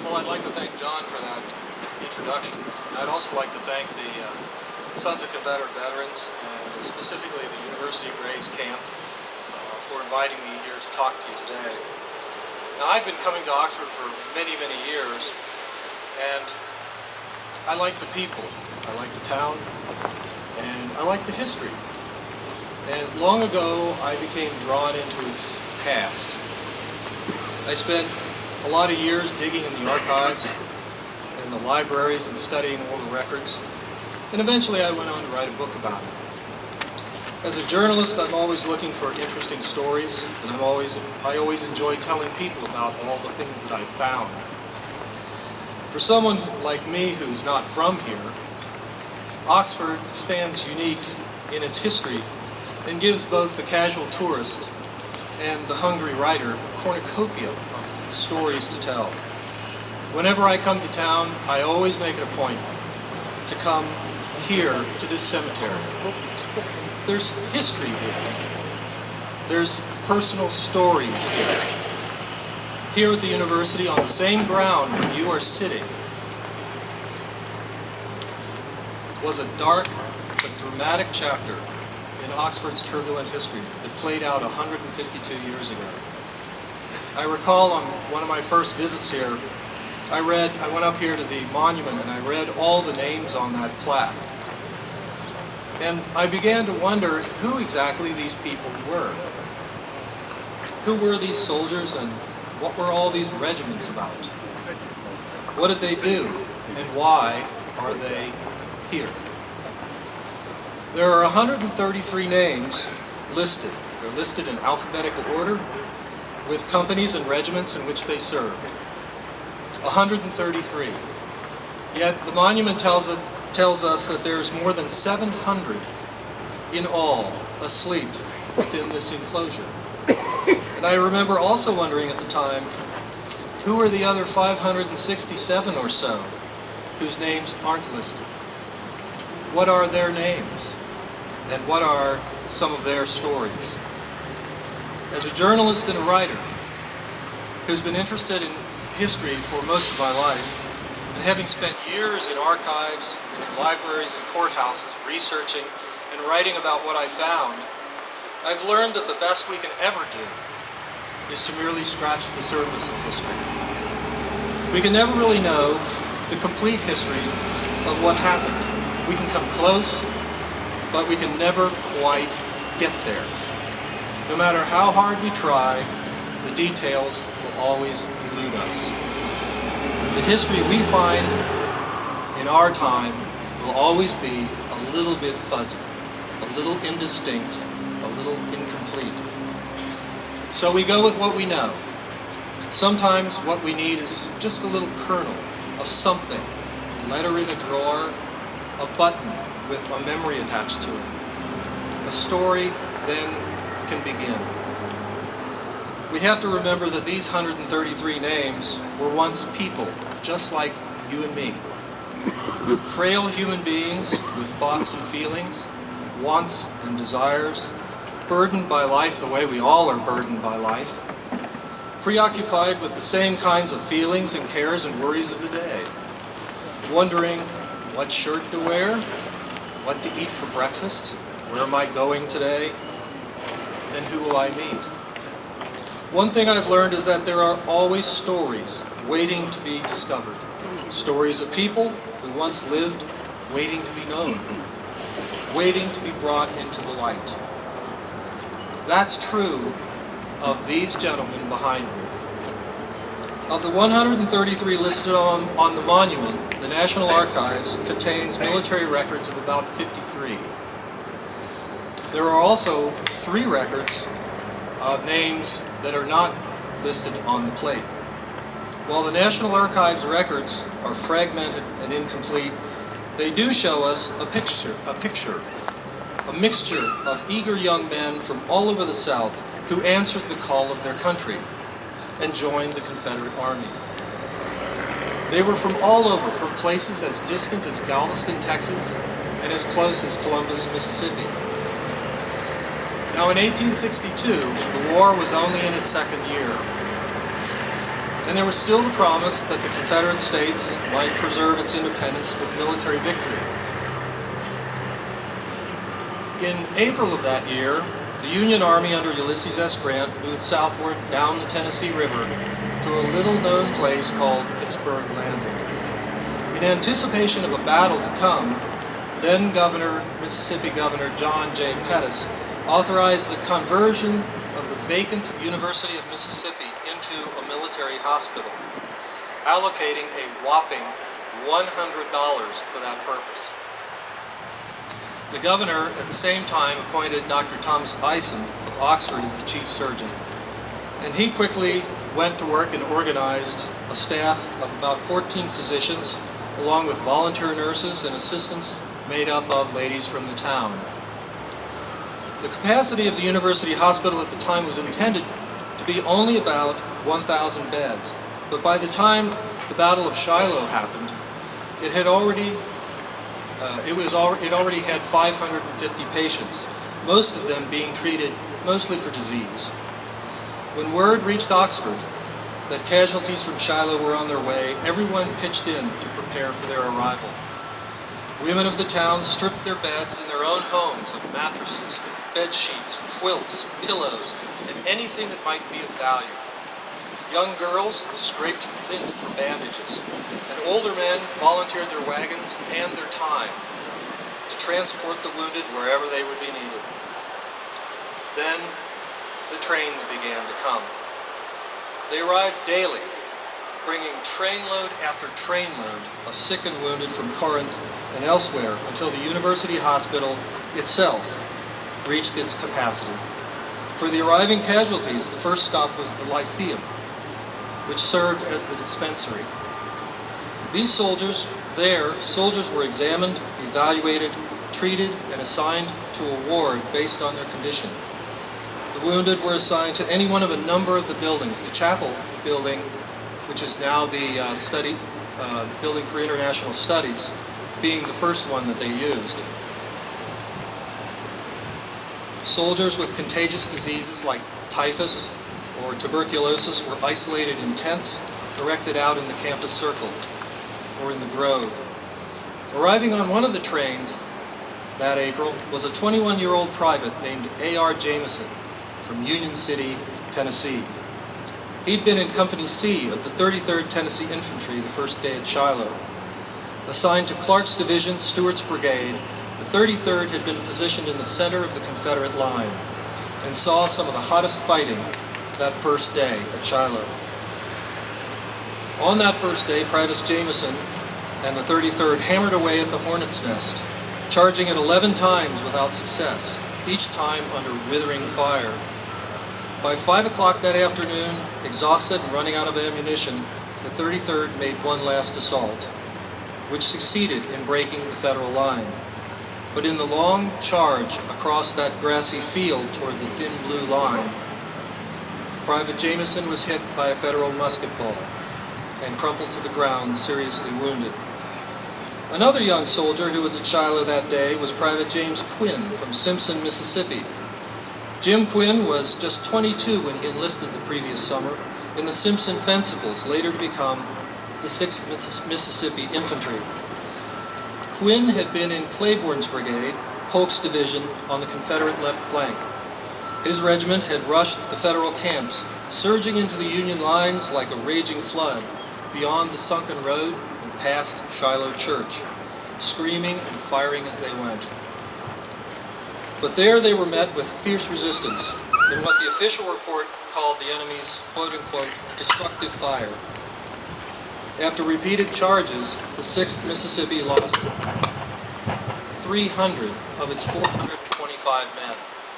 Well, I'd like to thank John for that introduction. I'd also like to thank the Sons of Confederate Veterans, and specifically the University of Gray's camp, for inviting me here to talk to you today. Now, I've been coming to Oxford for many, many years, and I like the people, I like the town, and I like the history. And long ago, I became drawn into its past. I spent a lot of years digging in the archives, in the libraries, and studying all the records. And eventually I went on to write a book about it. As a journalist, I'm always looking for interesting stories, and I always enjoy telling people about all the things that I've found. For someone like me who's not from here, Oxford stands unique in its history and gives both the casual tourist and the hungry writer a cornucopia of stories to tell. Whenever I come to town, I always make it a point to come here to this cemetery. There's history here. There's personal stories here. Here at the university, on the same ground where you are sitting, was a dark but dramatic chapter in Oxford's turbulent history that played out 152 years ago. I recall on one of my first visits here, I went up here to the monument and I read all the names on that plaque. And I began to wonder who exactly these people were. Who were these soldiers, and what were all these regiments about? What did they do, and why are they here? There are 133 names listed. They're listed in alphabetical order with companies and regiments in which they served. 133. Yet the monument tells us that there's more than 700 in all asleep within this enclosure. And I remember also wondering at the time, who are the other 567 or so whose names aren't listed? What are their names? And what are some of their stories? As a journalist and a writer who's been interested in history for most of my life, and having spent years in archives, in libraries, and courthouses researching and writing about what I found, I've learned that the best we can ever do is to merely scratch the surface of history. We can never really know the complete history of what happened. We can come close, but we can never quite get there. No matter how hard we try, the details will always elude us. The history we find in our time will always be a little bit fuzzy, a little indistinct, a little incomplete. So we go with what we know. Sometimes what we need is just a little kernel of something, a letter in a drawer, a button with a memory attached to it. A story then can begin. We have to remember that these 133 names were once people, just like you and me. Frail human beings with thoughts and feelings, wants and desires, burdened by life the way we all are burdened by life, preoccupied with the same kinds of feelings and cares and worries of the day, wondering what shirt to wear, what to eat for breakfast, where am I going today, and who will I meet? One thing I've learned is that there are always stories waiting to be discovered. Stories of people who once lived, waiting to be known, waiting to be brought into the light. That's true of these gentlemen behind me. Of the 133 listed on the monument, the National Archives contains military records of about 53. There are also 3 records of names that are not listed on the plate. While the National Archives records are fragmented and incomplete, they do show us a mixture of eager young men from all over the South who answered the call of their country and joined the Confederate Army. They were from all over, from places as distant as Galveston, Texas, and as close as Columbus, Mississippi. Now in 1862, the war was only in its second year. and there was still the promise that the Confederate States might preserve its independence with military victory. In April of that year, the Union Army under Ulysses S. Grant moved southward down the Tennessee River to a little-known place called Pittsburgh Landing. In anticipation of a battle to come, then Mississippi Governor John J. Pettus authorized the conversion of the vacant University of Mississippi into a military hospital, allocating a whopping $100 for that purpose. The governor, at the same time, appointed Dr. Thomas Eisen of Oxford as the chief surgeon, and he quickly went to work and organized a staff of about 14 physicians, along with volunteer nurses and assistants made up of ladies from the town. The capacity of the university hospital at the time was intended to be only about 1,000 beds, but by the time the Battle of Shiloh happened, it already had 550 patients, most of them being treated mostly for disease. When word reached Oxford that casualties from Shiloh were on their way, everyone pitched in to prepare for their arrival. Women of the town stripped their beds in their own homes of mattresses, bed sheets, quilts, pillows, and anything that might be of value. Young girls scraped lint for bandages, and older men volunteered their wagons and their time to transport the wounded wherever they would be needed. Then the trains began to come. They arrived daily, bringing trainload after trainload of sick and wounded from Corinth and elsewhere until the university hospital itself reached its capacity. For the arriving casualties, the first stop was the Lyceum, which served as the dispensary. These soldiers were examined, evaluated, treated, and assigned to a ward based on their condition. The wounded were assigned to any one of a number of the buildings. The chapel building, which is now the building for international studies, being the first one that they used. Soldiers with contagious diseases like typhus or tuberculosis were isolated in tents erected out in the campus circle or in the grove. Arriving on one of the trains that April was a 21-year-old private named A.R. Jameson from Union City, Tennessee. He'd been in Company C of the 33rd Tennessee Infantry the first day at Shiloh. Assigned to Clark's Division, Stewart's Brigade, the 33rd had been positioned in the center of the Confederate line and saw some of the hottest fighting that first day at Shiloh. On that first day, Private Jameson and the 33rd hammered away at the Hornet's Nest, charging it 11 times without success, each time under withering fire. By 5 o'clock that afternoon, exhausted and running out of ammunition, the 33rd made one last assault, which succeeded in breaking the Federal line. But in the long charge across that grassy field toward the thin blue line, Private Jameson was hit by a Federal musket ball and crumpled to the ground, seriously wounded. Another young soldier who was at Shiloh that day was Private James Quinn from Simpson, Mississippi. Jim Quinn was just 22 when he enlisted the previous summer in the Simpson Fencibles, later to become the 6th Mississippi Infantry. Quinn had been in Claiborne's brigade, Polk's division, on the Confederate left flank. His regiment had rushed the Federal camps, surging into the Union lines like a raging flood, beyond the sunken road and past Shiloh Church, screaming and firing as they went. But there they were met with fierce resistance in what the official report called the enemy's quote-unquote destructive fire. After repeated charges, the 6th Mississippi lost 300 of its 425 men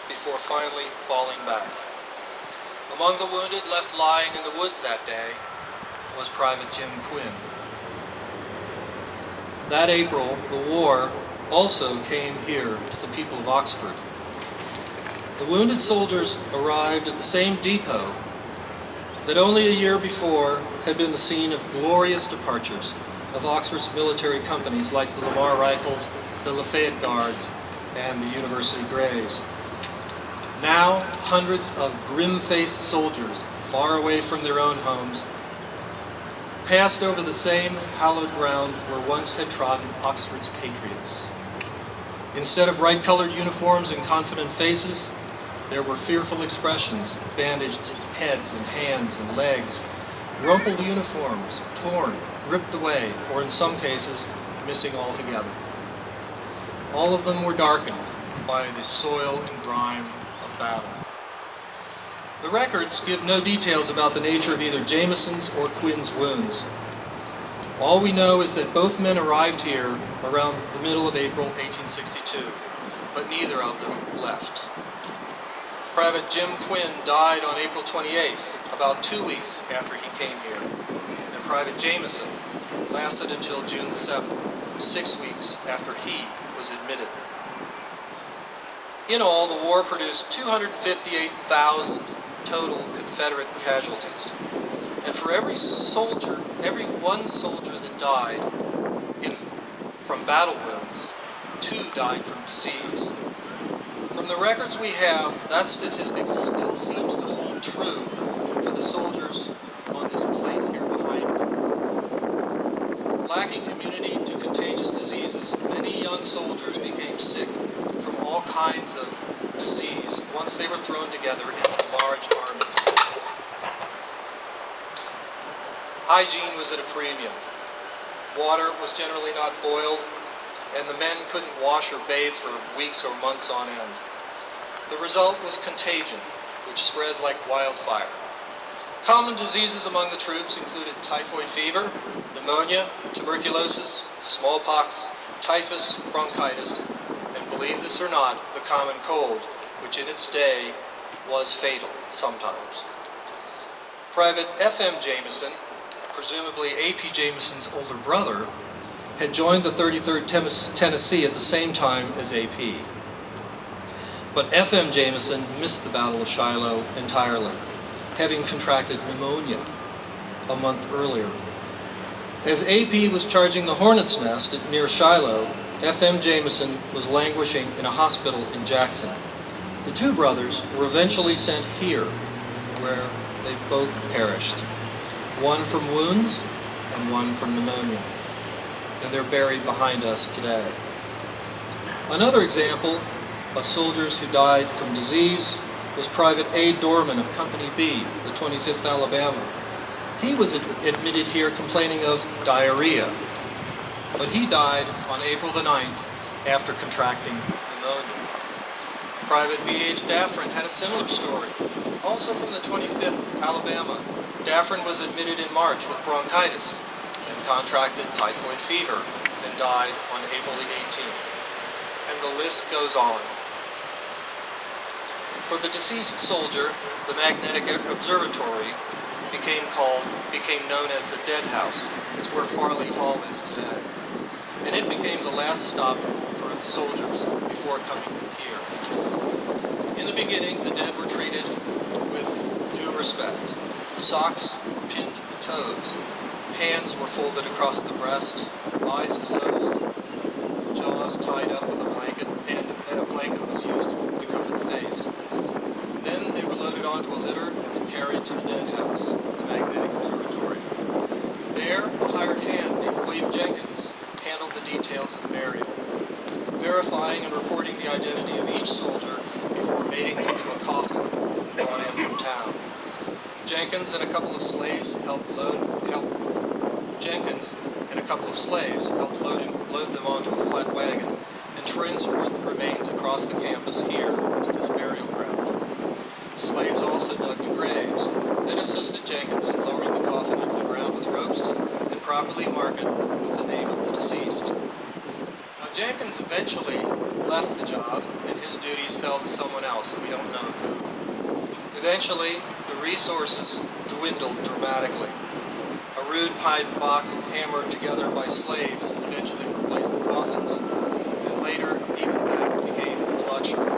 before finally falling back. Among the wounded left lying in the woods that day was Private Jim Quinn. That April, the war also came here to the people of Oxford. The wounded soldiers arrived at the same depot that only a year before had been the scene of glorious departures of Oxford's military companies like the Lamar Rifles, the Lafayette Guards, and the University Greys. Now, hundreds of grim-faced soldiers, far away from their own homes, passed over the same hallowed ground where once had trodden Oxford's patriots. Instead of bright-colored uniforms and confident faces, there were fearful expressions, bandaged heads and hands and legs, rumpled uniforms, torn, ripped away, or in some cases, missing altogether. All of them were darkened by the soil and grime of battle. The records give no details about the nature of either Jameson's or Quinn's wounds. All we know is that both men arrived here around the middle of April 1862, but neither of them left. Private Jim Quinn died on April 28th, about 2 weeks after he came here, and Private Jameson lasted until June 7th, 6 weeks after he was admitted. In all, the war produced 258,000 total Confederate casualties. And for every one soldier that died from battle wounds, 2 died from disease. From the records we have, that statistic still seems to hold true for the soldiers on this plate here behind me. Lacking immunity to contagious diseases, many young soldiers became sick from all kinds of disease once they were thrown together into large armies. Hygiene was at a premium. Water was generally not boiled, and the men couldn't wash or bathe for weeks or months on end. The result was contagion, which spread like wildfire. Common diseases among the troops included typhoid fever, pneumonia, tuberculosis, smallpox, typhus, bronchitis, and believe this or not, the common cold, which in its day was fatal sometimes. Private F.M. Jameson, presumably A.P. Jameson's older brother, had joined the 33rd Tennessee at the same time as A.P. But F.M. Jameson missed the Battle of Shiloh entirely, having contracted pneumonia a month earlier. As A.P. was charging the Hornet's Nest near Shiloh, F.M. Jameson was languishing in a hospital in Jackson. The 2 brothers were eventually sent here, where they both perished. One from wounds and one from pneumonia. And they're buried behind us today. Another example of soldiers who died from disease was Private A. Dorman of Company B, the 25th Alabama. He was admitted here complaining of diarrhea, but he died on April the 9th after contracting pneumonia. Private B.H. Daffrin had a similar story, also from the 25th Alabama. Daffrin was admitted in March with bronchitis, then contracted typhoid fever, and died on April the 18th. And the list goes on. For the deceased soldier, the Magnetic Observatory became known as the Dead House. It's where Farley Hall is today. And it became the last stop for the soldiers before coming here. In the beginning, the dead were treated with due respect. Socks were pinned to the toes. Hands were folded across the breast, eyes closed, jaws tied up with a blanket, and a blanket was used to cover the face. Then they were loaded onto a litter and carried to the Dead House, the Magnetic Observatory. There, a hired hand named William Jenkins handled the details of burial, verifying and reporting the identity of each soldier before mating them to a coffin brought in from town. Jenkins and a couple of slaves helped load them onto a flat wagon and transport the remains across the campus here to this burial ground. Slaves also dug the graves, then assisted Jenkins in lowering the coffin into the ground with ropes and properly mark it with the name of the deceased. Now, Jenkins eventually left the job and his duties fell to someone else, and we don't know who. Eventually, the resources dwindled dramatically. A rude pine box hammered together by slaves eventually replaced the coffins, and later even that became a luxury.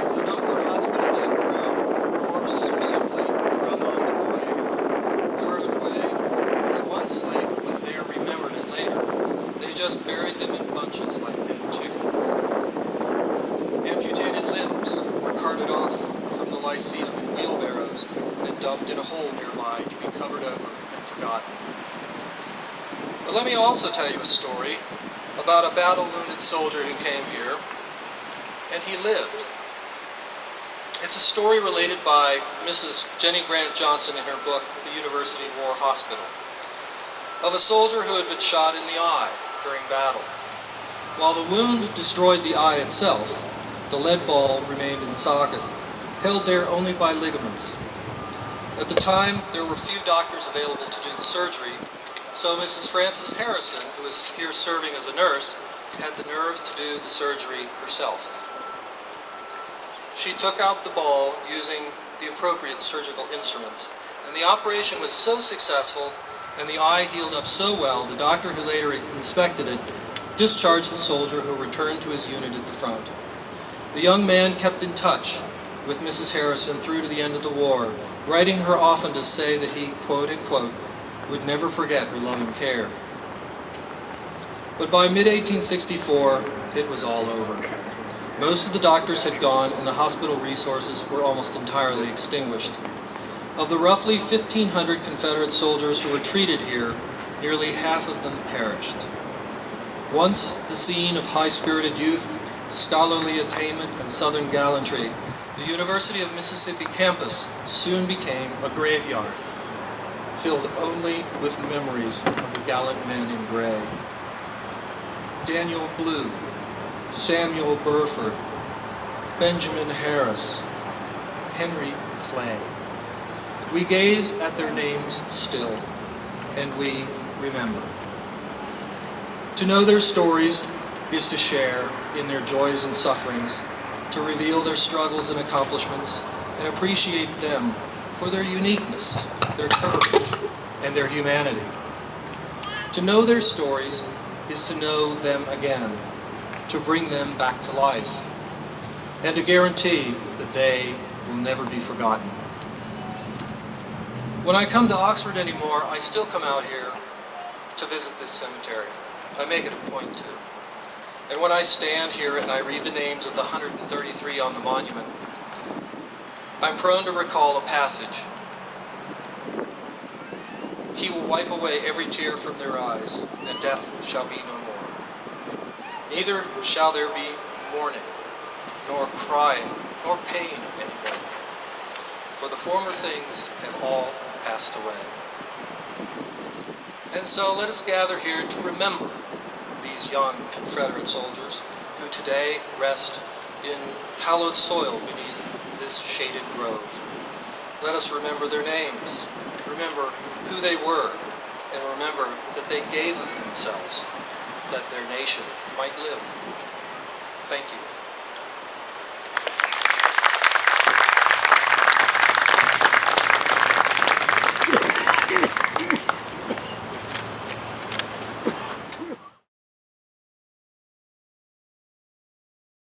As the number of hospital dead grew, corpses were simply thrown onto a wagon, carted away, and as one slave who was there remembered it later, they just buried them in bunches like dead chickens. Amputated limbs were carted off from the Lyceum in wheelbarrows and dumped in a hole nearby to be covered over and forgotten. But let me also tell you a story about a battle-wounded soldier who came here, and he lived. It's a story related by Mrs. Jenny Grant Johnson in her book, The University War Hospital, of a soldier who had been shot in the eye during battle. While the wound destroyed the eye itself, the lead ball remained in the socket, held there only by ligaments. At the time, there were few doctors available to do the surgery, so Mrs. Frances Harrison, who was here serving as a nurse, had the nerve to do the surgery herself. She took out the ball using the appropriate surgical instruments, and the operation was so successful and the eye healed up so well, the doctor who later inspected it discharged the soldier, who returned to his unit at the front. The young man kept in touch with Mrs. Harrison through to the end of the war, writing her often to say that he, quote unquote, would never forget her loving care. But by mid-1864, it was all over. Most of the doctors had gone, and the hospital resources were almost entirely extinguished. Of the roughly 1,500 Confederate soldiers who were treated here, nearly half of them perished. Once the scene of high-spirited youth, scholarly attainment, and Southern gallantry, the University of Mississippi campus soon became a graveyard, filled only with memories of the gallant men in gray. Daniel Blue, Samuel Burford, Benjamin Harris, Henry Clay. We gaze at their names still, and we remember. To know their stories is to share in their joys and sufferings, to reveal their struggles and accomplishments, and appreciate them for their uniqueness, their courage, and their humanity. To know their stories is to know them again, to bring them back to life, and to guarantee that they will never be forgotten. When I come to Oxford anymore, I still come out here to visit this cemetery. I make it a point to. And when I stand here and I read the names of the 133 on the monument, I'm prone to recall a passage. He will wipe away every tear from their eyes, and death shall be no more. Neither shall there be mourning, nor crying, nor pain any more, for the former things have all passed away. And so let us gather here to remember these young Confederate soldiers who today rest in hallowed soil beneath this shaded grove. Let us remember their names, remember who they were, and remember that they gave of themselves that their nation might live. Thank you.